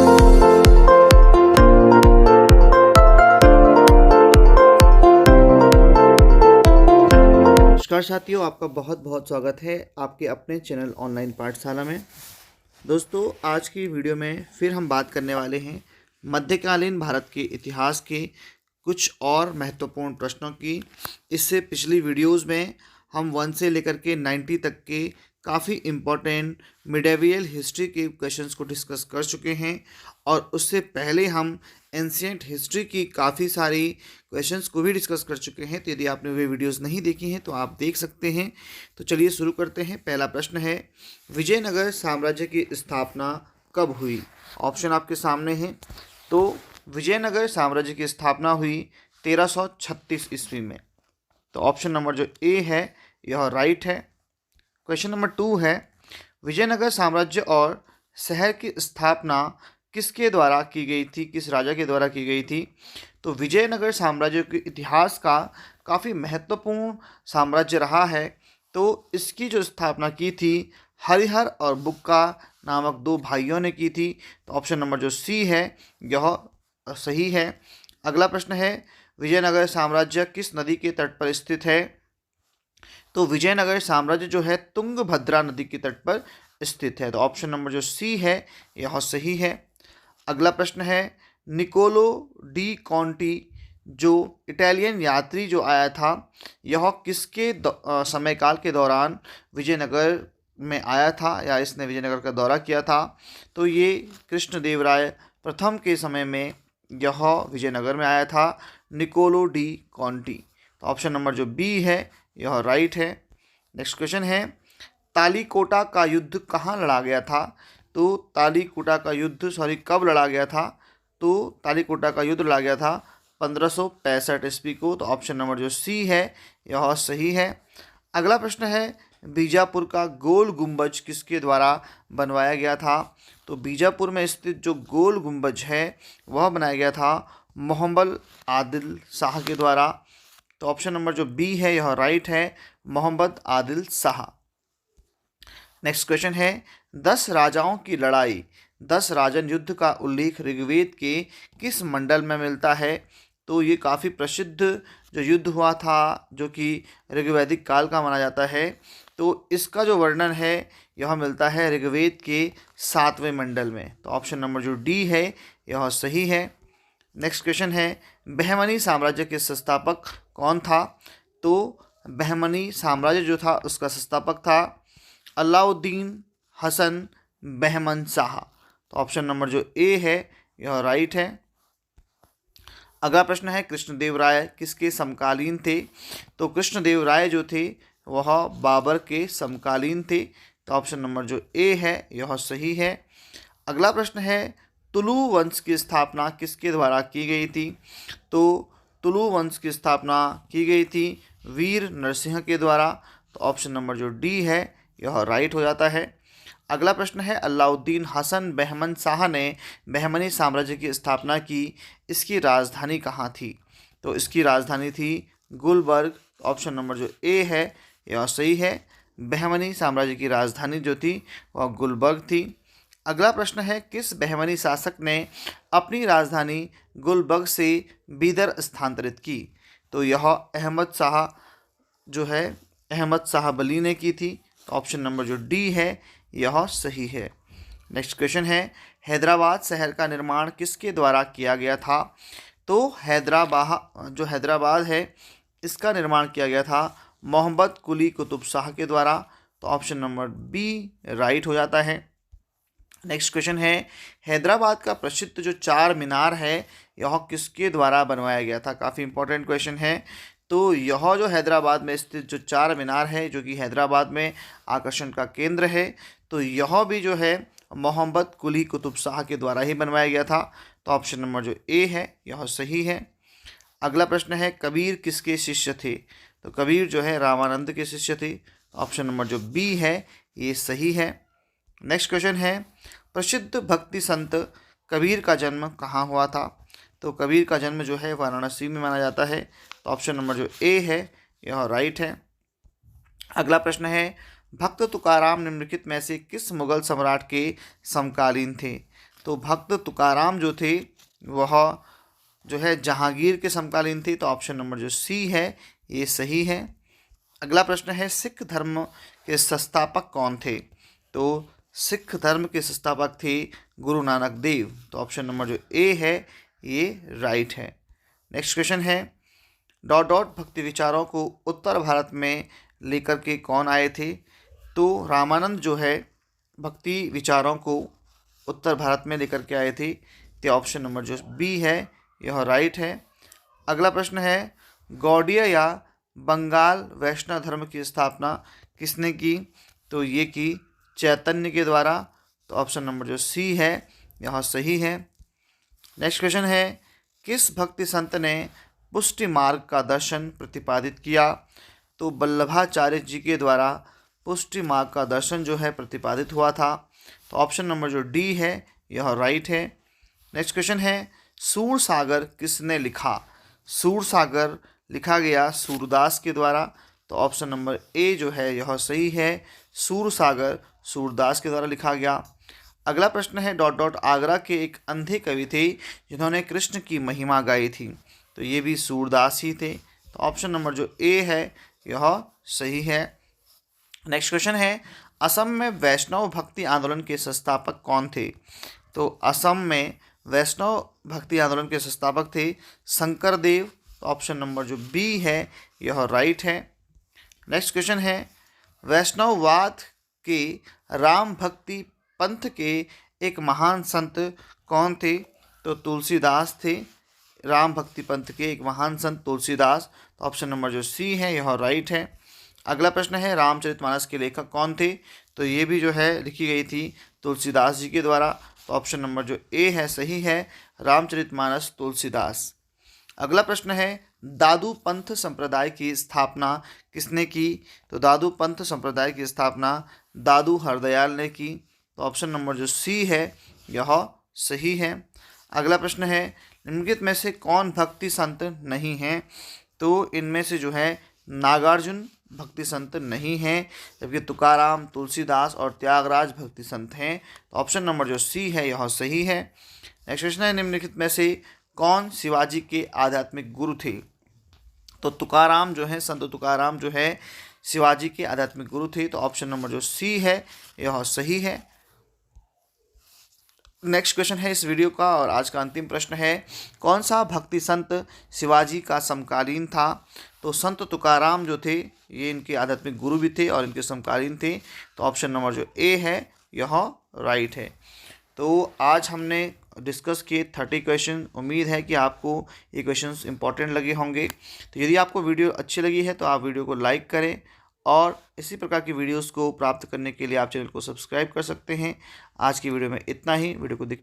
नमस्कार साथियों, आपका बहुत बहुत स्वागत है आपके अपने चैनल ऑनलाइन पाठशाला में। दोस्तों, आज की वीडियो में फिर हम बात करने वाले हैं मध्यकालीन भारत के इतिहास के कुछ और महत्वपूर्ण प्रश्नों की। इससे पिछली वीडियोस में हम 1 से लेकर के 90 तक के काफ़ी इम्पोर्टेंट मिडेवियल हिस्ट्री के क्वेश्चंस को डिस्कस कर चुके हैं और उससे पहले हम एंशिएंट हिस्ट्री की काफ़ी सारी क्वेश्चंस को भी डिस्कस कर चुके हैं। तो यदि आपने वे वीडियोस नहीं देखी हैं तो आप देख सकते हैं। तो चलिए शुरू करते हैं। पहला प्रश्न है, विजयनगर साम्राज्य की स्थापना कब हुई? ऑप्शन आपके सामने हैं। तो विजयनगर साम्राज्य की स्थापना हुई 1336 ईस्वी में। तो ऑप्शन नंबर जो ए है यह राइट है। क्वेश्चन नंबर 2 है, विजयनगर साम्राज्य और शहर की स्थापना किसके द्वारा की गई थी, किस राजा के द्वारा की गई थी? तो विजयनगर साम्राज्य के इतिहास का काफ़ी महत्वपूर्ण साम्राज्य रहा है। तो इसकी जो स्थापना की थी हरिहर और बुक्का नामक 2 भाइयों ने की थी। तो ऑप्शन नंबर जो सी है यह सही है। अगला प्रश्न है, विजयनगर साम्राज्य किस नदी के तट पर स्थित है? तो विजयनगर साम्राज्य जो है तुंगभद्रा नदी के तट पर स्थित है। तो ऑप्शन नंबर जो सी है यह सही है। अगला प्रश्न है, निकोलो डी कॉन्टी जो इटालियन यात्री जो आया था यह किसके समयकाल के दौरान विजयनगर में आया था या इसने विजयनगर का दौरा किया था? तो ये कृष्णदेवराय प्रथम के समय में यह विजयनगर में आया था, निकोलो डी कॉन्टी। तो ऑप्शन नंबर जो बी है यह राइट है। नेक्स्ट क्वेश्चन है, तालीकोटा का युद्ध कहाँ लड़ा गया था? तो तालीकोटा का युद्ध कब लड़ा गया था? तो तालीकोटा का युद्ध लड़ा गया था 1565 ईस्वी को। तो ऑप्शन नंबर जो सी है यह सही है। अगला प्रश्न है, बीजापुर का गोल गुंबज किसके द्वारा बनवाया गया था? तो बीजापुर में स्थित जो गोल गुंबज है वह बनाया गया था मोहम्मद आदिल शाह के द्वारा। तो ऑप्शन नंबर जो बी है यह राइट है, मोहम्मद आदिल शाह। नेक्स्ट क्वेश्चन है, 10 राजाओं की लड़ाई 10 राजन युद्ध का उल्लेख ऋग्वेद के किस मंडल में मिलता है? तो ये काफ़ी प्रसिद्ध जो युद्ध हुआ था जो कि ऋग्वैदिक काल का माना जाता है। तो इसका जो वर्णन है यह मिलता है ऋग्वेद के 7वें मंडल में। तो ऑप्शन नंबर जो डी है यह सही है। नेक्स्ट क्वेश्चन है, बहमनी साम्राज्य के संस्थापक कौन था? तो बहमनी साम्राज्य जो था उसका संस्थापक था अलाउद्दीन हसन बहमन शाह। तो ऑप्शन नंबर जो ए है यह राइट है। अगला प्रश्न है, कृष्णदेवराय किसके समकालीन थे? तो कृष्णदेवराय जो थे वह बाबर के समकालीन थे। तो ऑप्शन नंबर जो ए है यह सही है। अगला प्रश्न है, तुलु वंश की स्थापना किसके द्वारा की गई थी? तो तुलु वंश की स्थापना की गई थी वीर नरसिंह के द्वारा। तो ऑप्शन नंबर जो डी है यह राइट हो जाता है। अगला प्रश्न है, अलाउद्दीन हसन बहमन शाह ने बहमनी साम्राज्य की स्थापना की, इसकी राजधानी कहाँ थी? तो इसकी राजधानी थी गुलबर्ग। ऑप्शन नंबर जो ए है यह सही है। बहमनी साम्राज्य की राजधानी जो थी वह गुलबर्ग थी। अगला प्रश्न है, किस बहमनी शासक ने अपनी राजधानी गुलबर्ग से बीदर स्थानांतरित की? तो यह अहमद शाह जो है अहमद शाह बली ने की थी। ऑप्शन नंबर जो डी है यह सही है। नेक्स्ट क्वेश्चन है, हैदराबाद शहर का निर्माण किसके द्वारा किया गया था? तो हैदराबाद है इसका निर्माण किया गया था मोहम्मद कुली कुतुब शाह के द्वारा। तो ऑप्शन नंबर बी राइट हो जाता है। नेक्स्ट क्वेश्चन है, हैदराबाद का प्रसिद्ध जो 4 मीनार है यह किसके द्वारा बनवाया गया था? काफ़ी इंपॉर्टेंट क्वेश्चन है। तो यह जो हैदराबाद में स्थित जो 4 मीनार है जो कि हैदराबाद में आकर्षण का केंद्र है, तो यह भी जो है मोहम्मद कुली कुतुब शाह के द्वारा ही बनवाया गया था। तो ऑप्शन नंबर जो ए है यह सही है। अगला प्रश्न है, कबीर किसके शिष्य थे? तो कबीर जो है रामानंद के शिष्य थे। ऑप्शन नंबर जो बी है ये सही है। नेक्स्ट क्वेश्चन है, प्रसिद्ध भक्ति संत कबीर का जन्म कहाँ हुआ था? तो कबीर का जन्म जो है वाराणसी में माना जाता है। तो ऑप्शन नंबर जो ए है यह राइट है। अगला प्रश्न है, भक्त तुकाराम निम्नलिखित में से किस मुगल सम्राट के समकालीन थे? तो भक्त तुकाराम जो थे वह जो है जहांगीर के समकालीन थे, तो ऑप्शन नंबर जो सी है ये सही है। अगला प्रश्न है सिख धर्म के संस्थापक कौन थे? तो सिख धर्म के संस्थापक थे गुरु नानक देव, तो ऑप्शन नंबर जो ए है ये राइट है। नेक्स्ट क्वेश्चन है डॉट डॉट भक्ति विचारों को उत्तर भारत में लेकर के कौन आए थे? तो रामानंद जो है भक्ति विचारों को उत्तर भारत में लेकर के आए थे, तो ऑप्शन नंबर जो बी है यह राइट है। अगला प्रश्न है गौड़ीय या बंगाल वैष्णव धर्म की स्थापना किसने की? तो ये की चैतन्य के द्वारा, तो ऑप्शन नंबर जो सी है यह सही है। नेक्स्ट क्वेश्चन है किस भक्ति संत ने पुष्टि मार्ग का दर्शन प्रतिपादित किया? तो वल्लभाचार्य जी के द्वारा पुष्टि मार्ग का दर्शन जो है प्रतिपादित हुआ था, तो ऑप्शन नंबर जो डी है यह राइट है। नेक्स्ट क्वेश्चन है सूर सागर किसने लिखा? सूर सागर लिखा गया सूरदास के द्वारा, तो ऑप्शन नंबर ए जो है यह सही है। सूर सागर सूरदास के द्वारा लिखा गया। अगला प्रश्न है डॉट डॉट आगरा के एक अंधे कवि थे जिन्होंने कृष्ण की महिमा गाई थी, तो ये भी सूरदास ही थे, तो ऑप्शन नंबर जो ए है यह सही है। नेक्स्ट क्वेश्चन है असम में वैष्णव भक्ति आंदोलन के संस्थापक कौन थे? तो असम में वैष्णव भक्ति आंदोलन के संस्थापक थे शंकर देव, तो ऑप्शन नंबर जो बी है यह राइट है। नेक्स्ट क्वेश्चन है वैष्णववाद के राम भक्ति पंथ के एक महान संत कौन थे? तो तुलसीदास थे। राम भक्ति पंथ के एक महान संत तुलसीदास, तो ऑप्शन नंबर जो सी है यह राइट है। अगला प्रश्न है रामचरितमानस के लेखक कौन थे? तो ये भी जो है लिखी गई थी तुलसीदास जी के द्वारा, तो ऑप्शन नंबर जो ए है सही है, रामचरितमानस तुलसीदास। अगला प्रश्न है दादू पंथ संप्रदाय की स्थापना किसने की? तो दादू पंथ संप्रदाय की स्थापना दादू हरदयाल ने की, तो ऑप्शन नंबर जो सी है यह सही है। अगला प्रश्न है निम्नलिखित में से कौन भक्ति संत नहीं है? तो इनमें से जो है नागार्जुन भक्ति संत नहीं हैं, जबकि तुकाराम, तुलसीदास और त्यागराज भक्ति संत हैं, तो ऑप्शन नंबर जो सी है यह सही है। नेक्स्ट क्वेश्चन है निम्नलिखित में से कौन शिवाजी के आध्यात्मिक गुरु थे? तो तुकाराम जो है संत तुकाराम जो है शिवाजी के आध्यात्मिक गुरु थे, तो ऑप्शन नंबर जो सी है यह सही है। नेक्स्ट क्वेश्चन है इस वीडियो का और आज का अंतिम प्रश्न है कौन सा भक्ति संत शिवाजी का समकालीन था? तो संत तुकाराम जो थे ये इनके आध्यात्मिक गुरु भी थे और इनके समकालीन थे, तो ऑप्शन नंबर जो ए है यह राइट है। तो आज हमने डिस्कस किए 30 क्वेश्चन। उम्मीद है कि आपको ये क्वेश्चंस इंपॉर्टेंट लगे होंगे। तो यदि आपको वीडियो अच्छी लगी है तो आप वीडियो को लाइक करें और इसी प्रकार की वीडियोस को प्राप्त करने के लिए आप चैनल को सब्सक्राइब कर सकते हैं। आज की वीडियो में इतना ही। वीडियो को